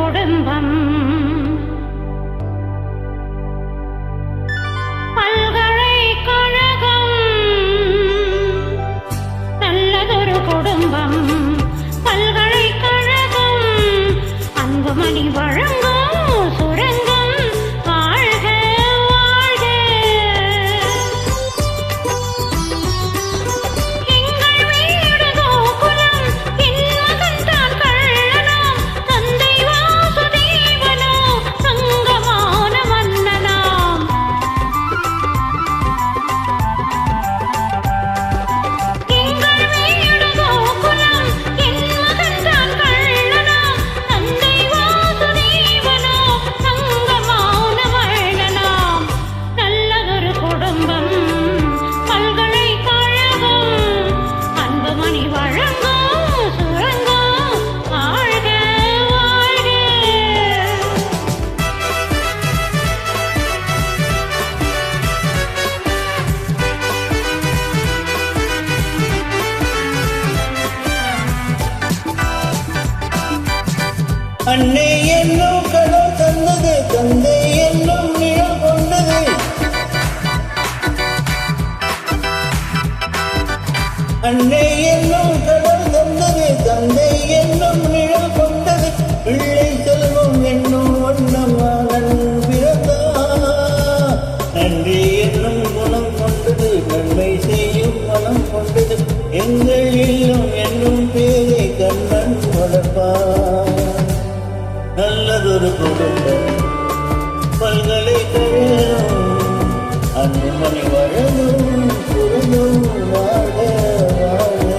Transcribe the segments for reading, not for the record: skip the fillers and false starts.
குடும்பம் பல்கலைக்கழகம் நல்லதொரு குடும்பம் பல்கலைக்கழகம் அன்புமணி வழங்கும் சுரங்கம் வாழ்க வாழ்க எங்கள் வீடு கோகுலம் என் மகன் தான் கள்ளனாம் தந்தை வாசுதேவனோ சங்கமான மன்னனாம் எங்கள் வீடு கோகுலம் என் மகன் தான் கள்ளனாம் தந்தை வாசுதேவனோ சங்கமான மன்னனாம் நல்லதொரு குடும்பம் பல்கலைக்கழகம் அன்புமணி வழங்கும் சுரங்கம் வாழ்க வாழ்க அன்னை என்னும் கடல் தந்தது தந்தை என்னும் நிழல் கொண்டது அன்னை என்னும் கடல் தந்தது தந்தை என்னும் நிழல் கொண்டது பிள்ளை செல்வம் என்னும் வண்ணமானன் பிறந்தான் நன்றி என்னும் குணம் கொண்டது நன்மை செய்யும் மனம் கொண்டது எங்கள் இல்லம் என்னும் பேரை கண்ணன் வளர்ப்பான் நல்லதொரு குடும்பம் பல்கலைக்கழகம் அன்புமணி வழங்கும் சுரங்கம் வாழ்க வாழ்க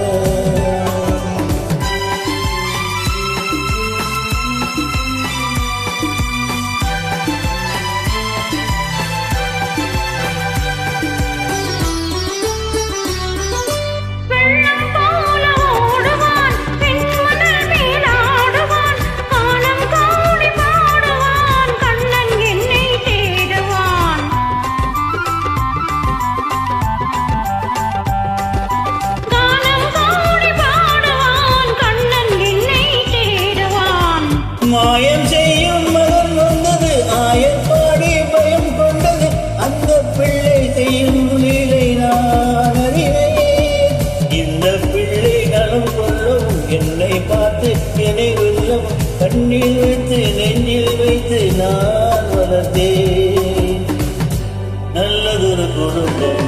வெள்ளம் போல ஓடுவான் பெண்மணல் மேலாடுவான் காலம் கோடி பாடுவான் கண்ணன் என்னை தேடுவான் காலம் கோடி பாடுவான் கண்ணன் என்னை தேடுவான் மாயம் செய்யும் மகன் வந்தது ஆயப்பாடி பயம் கொண்டது அந்த பிள்ளை செய்யும் லீலை நான் அறிவேன் இந்த பிள்ளை நலம் கொள்ளவும் என்னை பார்த்து என்னை வெல்லவும் கண்ணில் வைத்து நெஞ்சில் வைத்து நான் வளர்த்தேன் நல்லதொரு குடும்பம்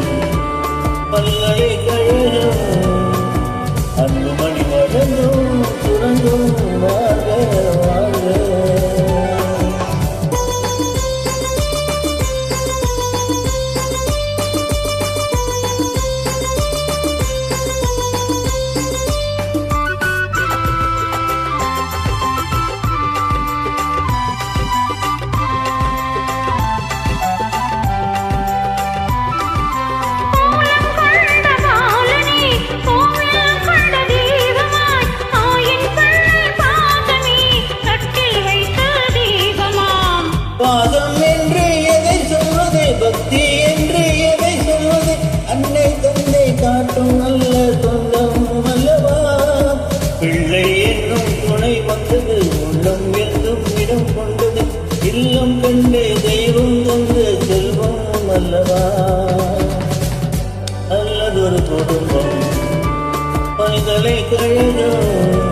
பல்கலைக்கழகம் அன்புமணி வழங்கும் சுரங்கம் வாழ்க வாழ்க கோலம் கொண்ட பாலனே கோலம் கொண்ட தெய்வமாய் தாயின் பிள்ளை பாதமே கட்டில் வைத்த தெய்வமாம் பாதம் என்று எதை சொல்வது பக்தி என்று எதை சொல்வது அன்னை தந்தை காட்டும் நல்ல சொந்தம் அல்லவா பிள்ளை என்னும் துணை வந்தது உள்ளம் என்றும் இடம் கொண்டது இல்லம் கண்டு தெய்வம் தந்த செல்வம் அல்லவா நல்லதொரு குடும்பம் பல்கலைக்கழகம்